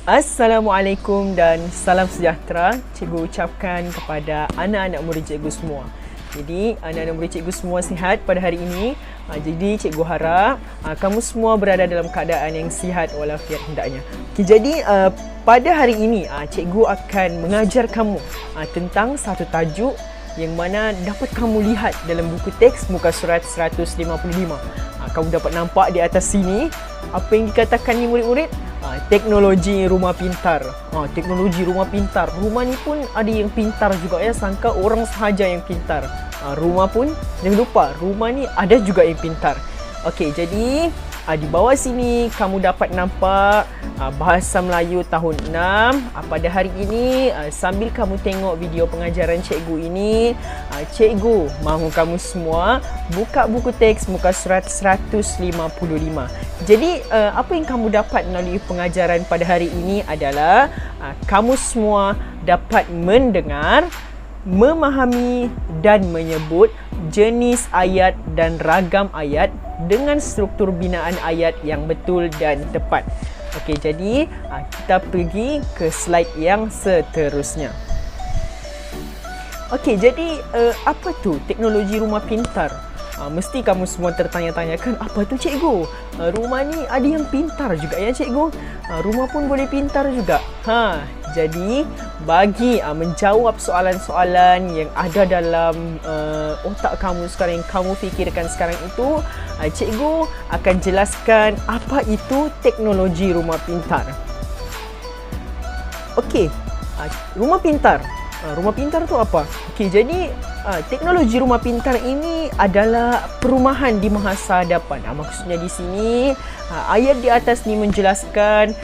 Assalamualaikum dan salam sejahtera cikgu ucapkan kepada anak-anak murid cikgu semua. Jadi anak-anak murid cikgu semua sihat pada hari ini. Jadi cikgu harap kamu semua berada dalam keadaan yang sihat walafiat hendaknya. Jadi pada hari ini cikgu akan mengajar kamu tentang satu tajuk yang mana dapat kamu lihat dalam buku teks muka surat 155. Kamu dapat nampak di atas sini apa yang dikatakan ni murid-murid? Teknologi rumah pintar. Teknologi rumah pintar. Rumah ni pun ada yang pintar juga ya. Sangka orang sahaja yang pintar. Rumah pun jangan lupa, rumah ni ada juga yang pintar. Okey, jadi di bawah sini kamu dapat nampak Bahasa Melayu tahun 6. Pada hari ini sambil kamu tengok video pengajaran cikgu ini, cikgu mahu kamu semua buka buku teks muka surat 155. Jadi apa yang kamu dapat melalui pengajaran pada hari ini adalah kamu semua dapat mendengar, memahami dan menyebut jenis ayat dan ragam ayat dengan struktur binaan ayat yang betul dan tepat. Okey, jadi kita pergi ke slide yang seterusnya. Okey, jadi apa tu teknologi rumah pintar? Mesti kamu semua tertanya-tanyakan, apa tu cikgu? Rumah ni ada yang pintar juga ya cikgu? Rumah pun boleh pintar juga. Jadi bagi menjawab soalan-soalan yang ada dalam otak kamu sekarang, yang kamu fikirkan sekarang itu, cikgu akan jelaskan apa itu teknologi rumah pintar. Okey, rumah pintar. Rumah pintar tu apa? Okey, jadi teknologi rumah pintar ini adalah perumahan di masa hadapan. Maksudnya di sini ayat di atas ni menjelaskan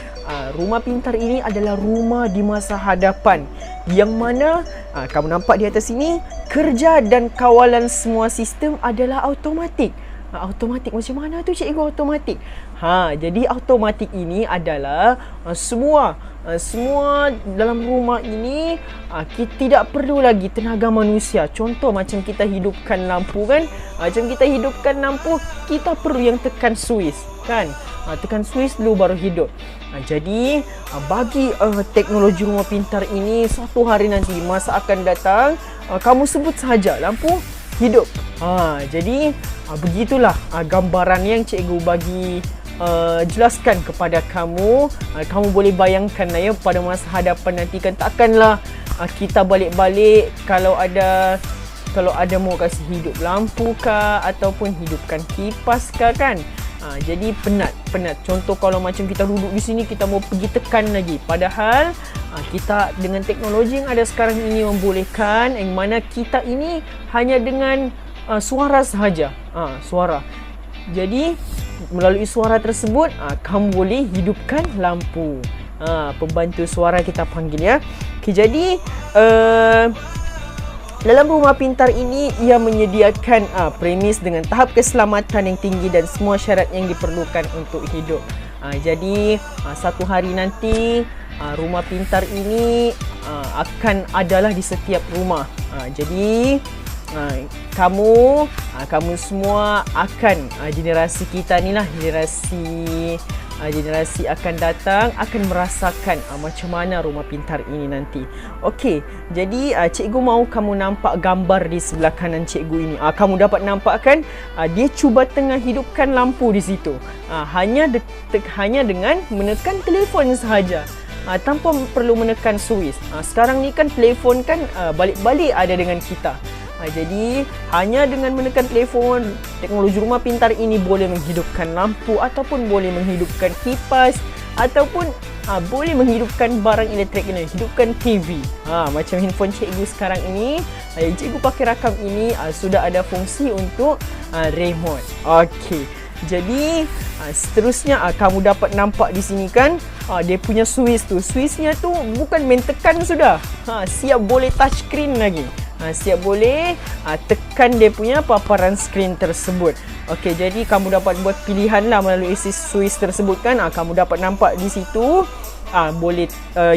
rumah pintar ini adalah rumah di masa hadapan yang mana kamu nampak di atas ini kerja dan kawalan semua sistem adalah automatik. Automatik macam mana tu cikgu automatik? Jadi automatik ini adalah semua dalam rumah ini kita tidak perlu lagi tenaga manusia. Contoh macam kita hidupkan lampu kan? Macam kita hidupkan lampu, kita perlu yang tekan switch kan? Tekan switch dulu baru hidup. Jadi bagi teknologi rumah pintar ini, suatu hari nanti masa akan datang, kamu sebut sahaja lampu hidup. Jadi begitulah gambaran yang cikgu bagi jelaskan kepada kamu. Kamu boleh bayangkan lah ya, pada masa hadapan nanti kan takkanlah kita balik-balik kalau ada mau kasih hidup lampu kah ataupun hidupkan kipas kah kan. Jadi penat. Contoh kalau macam kita duduk di sini, kita mau pergi tekan lagi. Padahal kita dengan teknologi yang ada sekarang ini membolehkan yang mana kita ini hanya dengan suara sahaja. Suara. Jadi melalui suara tersebut kamu boleh hidupkan lampu. Pembantu suara kita panggil ya. Okay, jadi dalam rumah pintar ini ia menyediakan premis dengan tahap keselamatan yang tinggi dan semua syarat yang diperlukan untuk hidup. Jadi satu hari nanti rumah pintar ini akan adalah di setiap rumah. Jadi kamu semua akan generasi kita ni lah, generasi akan datang akan merasakan macam mana rumah pintar ini nanti. Okey, jadi cikgu mahu kamu nampak gambar di sebelah kanan cikgu ini. Kamu dapat nampak kan, dia cuba tengah hidupkan lampu di situ. Hanya dengan menekan telefon sahaja. Tanpa perlu menekan switch. Sekarang ni kan telefon kan balik-balik ada dengan kita. Jadi hanya dengan menekan telefon, teknologi rumah pintar ini boleh menghidupkan lampu ataupun boleh menghidupkan kipas ataupun boleh menghidupkan barang elektrik ini, hidupkan TV. Macam handphone cikgu sekarang ini, yang cikgu pakai rakam ini sudah ada fungsi untuk remote. Okey. Jadi seterusnya kamu dapat nampak di sini kan, dia punya switch tu. Switchnya tu bukan main tekan sudah. Siap boleh touch screen lagi. Siap boleh tekan dia punya paparan skrin tersebut. Okey, jadi kamu dapat buat pilihan lah melalui switch tersebut kan. Kamu dapat nampak di situ boleh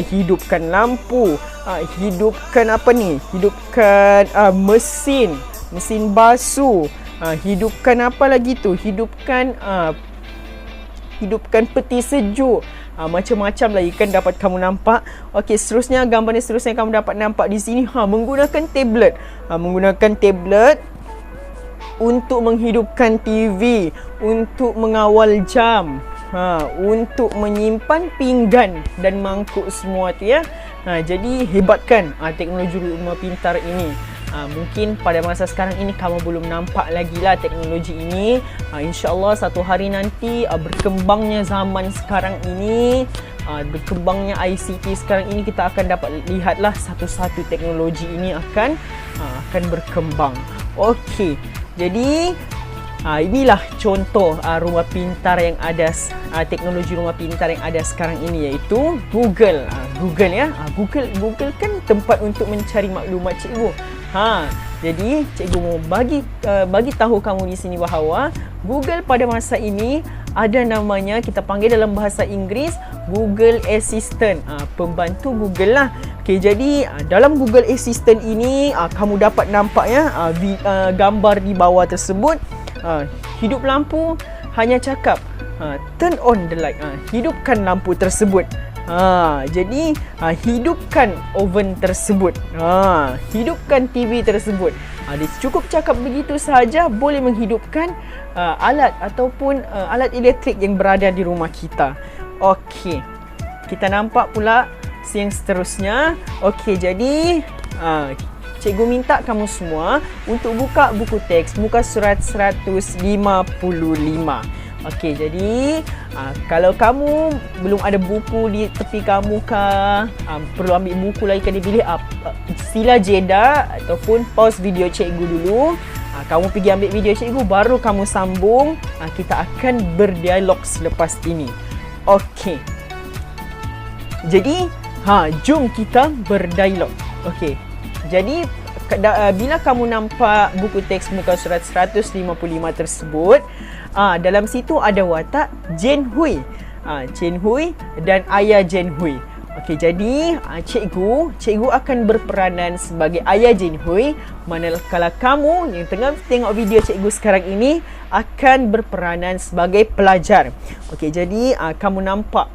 hidupkan lampu, hidupkan apa ni? Hidupkan mesin basuh, hidupkan apa lagi tu? Hidupkan peti sejuk, Macam-macam lagi kan dapat kamu nampak. Okey, seterusnya gambar yang seterusnya kamu dapat nampak di sini menggunakan tablet. Menggunakan tablet untuk menghidupkan TV, untuk mengawal jam, untuk menyimpan pinggan dan mangkuk semua tu ya. Jadi hebatkan teknologi rumah pintar ini. Mungkin pada masa sekarang ini kamu belum nampak lagi lah teknologi ini. InsyaAllah satu hari nanti berkembangnya zaman sekarang ini, berkembangnya ICT sekarang ini, kita akan dapat lihatlah satu-satu teknologi ini akan berkembang. Okey, jadi inilah contoh rumah pintar yang ada, teknologi rumah pintar yang ada sekarang ini, iaitu Google. Google ya, Google kan tempat untuk mencari maklumat cikgu. Jadi cikgu mau bagi tahu kamu di sini bahawa Google pada masa ini ada namanya, kita panggil dalam bahasa Inggeris Google Assistant, pembantu Google lah. Okey, jadi dalam Google Assistant ini kamu dapat nampak ya, gambar di bawah tersebut. Hidup lampu, hanya cakap turn on the light, hidupkan lampu tersebut. Jadi hidupkan oven tersebut, hidupkan TV tersebut. Dia cukup cakap begitu sahaja boleh menghidupkan alat ataupun alat elektrik yang berada di rumah kita. Okey, kita nampak pula yang seterusnya. Okey, jadi cikgu minta kamu semua untuk buka buku teks muka surat 155. Okey, jadi kalau kamu belum ada buku di tepi kamu kah, perlu ambil buku lagi kan, dipilih sila jeda ataupun pause video cikgu dulu. Kamu pergi ambil video cikgu, baru kamu sambung. Kita akan berdialog selepas ini. Okey, jadi jom kita berdialog. Okey, jadi bila kamu nampak buku teks muka surat 155 tersebut, dalam situ ada watak Jen Hui, Chen Hui dan ayah Jen Hui. Okey, jadi cikgu akan berperanan sebagai ayah Jen Hui, manakala kamu yang tengah tengok video cikgu sekarang ini akan berperanan sebagai pelajar. Okey, jadi kamu nampak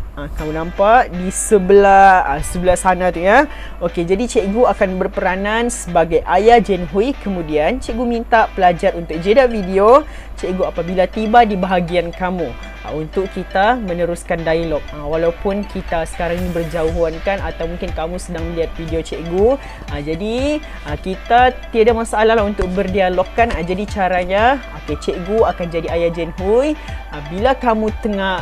di sebelah sana tu ya. Okey, jadi cikgu akan berperanan sebagai ayah Jen Hui. Kemudian cikgu minta pelajar untuk jeda video cikgu apabila tiba di bahagian kamu, untuk kita meneruskan dialog. Walaupun kita sekarang ini berjauhan kan, atau mungkin kamu sedang melihat video cikgu, jadi kita tiada masalah lah untuk berdialog kan. Jadi caranya, cikgu akan jadi ayah Jen Hui. Bila kamu tengah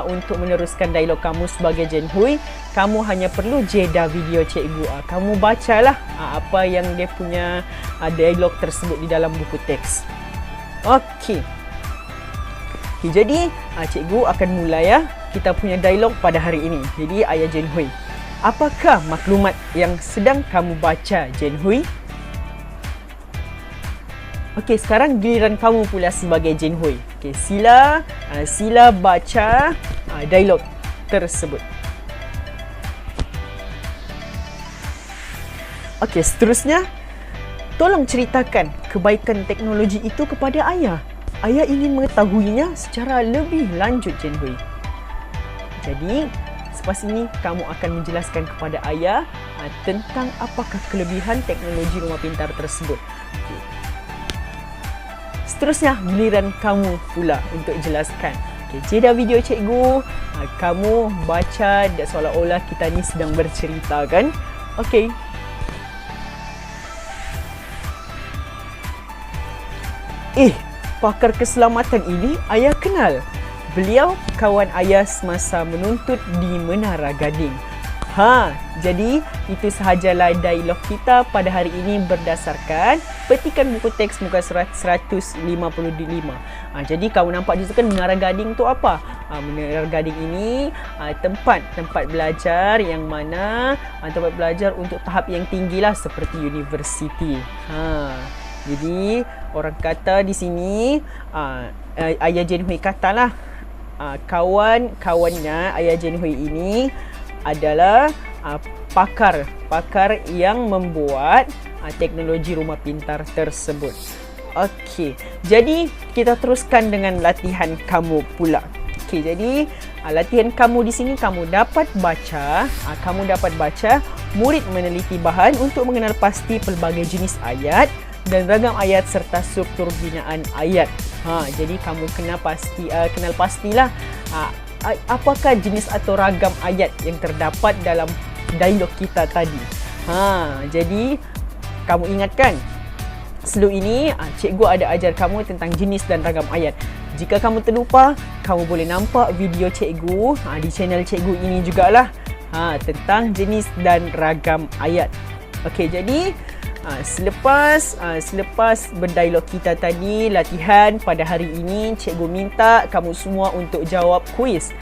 untuk meneruskan dialog kamu sebagai Jen Hui, kamu hanya perlu jeda video cikgu. Kamu bacalah apa yang dia punya dialog tersebut di dalam buku teks. Okey, jadi cikgu akan mulai ya kita punya dialog pada hari ini. Jadi ayah Jen Hui, apakah maklumat yang sedang kamu baca, Jen Hui? Okey, sekarang giliran kamu pula sebagai Jen Hui. Okey, sila baca dialog tersebut. Okey, seterusnya, tolong ceritakan kebaikan teknologi itu kepada ayah. Ayah ingin mengetahuinya secara lebih lanjut, Jen Hui. Jadi, selepas ini kamu akan menjelaskan kepada ayah tentang apakah kelebihan teknologi rumah pintar tersebut. Okay. Seterusnya, giliran kamu pula untuk jelaskan. Okay, jeda video cikgu, kamu baca seolah-olah kita ni sedang bercerita kan. Okey. Pakar keselamatan ini ayah kenal. Beliau kawan ayah semasa menuntut di Menara Gading. Jadi itu sahajalah dialog kita pada hari ini berdasarkan petikan buku teks muka surat 155. Jadi kamu nampak di situ kan Menara Gading tu apa? Menara Gading ini tempat belajar yang mana tempat belajar untuk tahap yang tinggi lah, seperti universiti. Jadi orang kata di sini ayah Jen Hui katalah kawan-kawannya ayah Jen Hui ini adalah pakar yang membuat teknologi rumah pintar tersebut. Okey, jadi kita teruskan dengan latihan kamu pula. Okey, jadi latihan kamu di sini kamu dapat baca, murid meneliti bahan untuk mengenal pasti pelbagai jenis ayat dan ragam ayat serta struktur binaan ayat. Jadi kamu kenal pastilah apakah jenis atau ragam ayat yang terdapat dalam dialog kita tadi. Jadi kamu ingatkan, sebelum ini cikgu ada ajar kamu tentang jenis dan ragam ayat. Jika kamu terlupa, kamu boleh nampak video cikgu di channel cikgu ini jugalah tentang jenis dan ragam ayat. Okey, jadi selepas berdialog kita tadi, latihan pada hari ini, cikgu minta kamu semua untuk jawab kuis.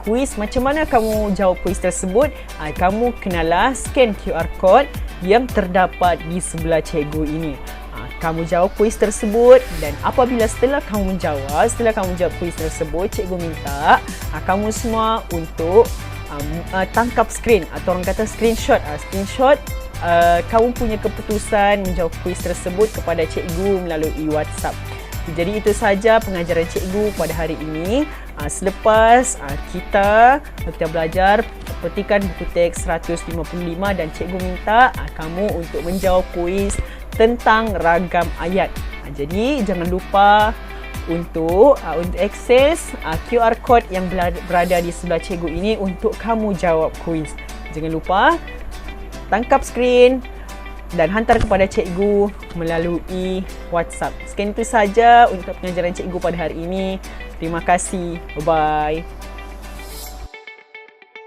Kuis, macam mana kamu jawab kuis tersebut? Kamu kenalah scan QR code yang terdapat di sebelah cikgu ini. Kamu jawab kuis tersebut dan apabila setelah kamu jawab kuis tersebut, cikgu minta kamu semua untuk tangkap skrin atau orang kata screenshot kamu punya keputusan menjawab kuis tersebut kepada cikgu melalui WhatsApp. Jadi itu saja pengajaran cikgu pada hari ini. Selepas kita belajar petikan buku teks 155 dan cikgu minta kamu untuk menjawab kuis tentang ragam ayat. Jadi jangan lupa untuk akses QR code yang berada di sebelah cikgu ini untuk kamu jawab kuis. Jangan lupa tangkap skrin dan hantar kepada cikgu melalui WhatsApp. Sekian itu saja untuk pengajaran cikgu pada hari ini. Terima kasih. Bye-bye.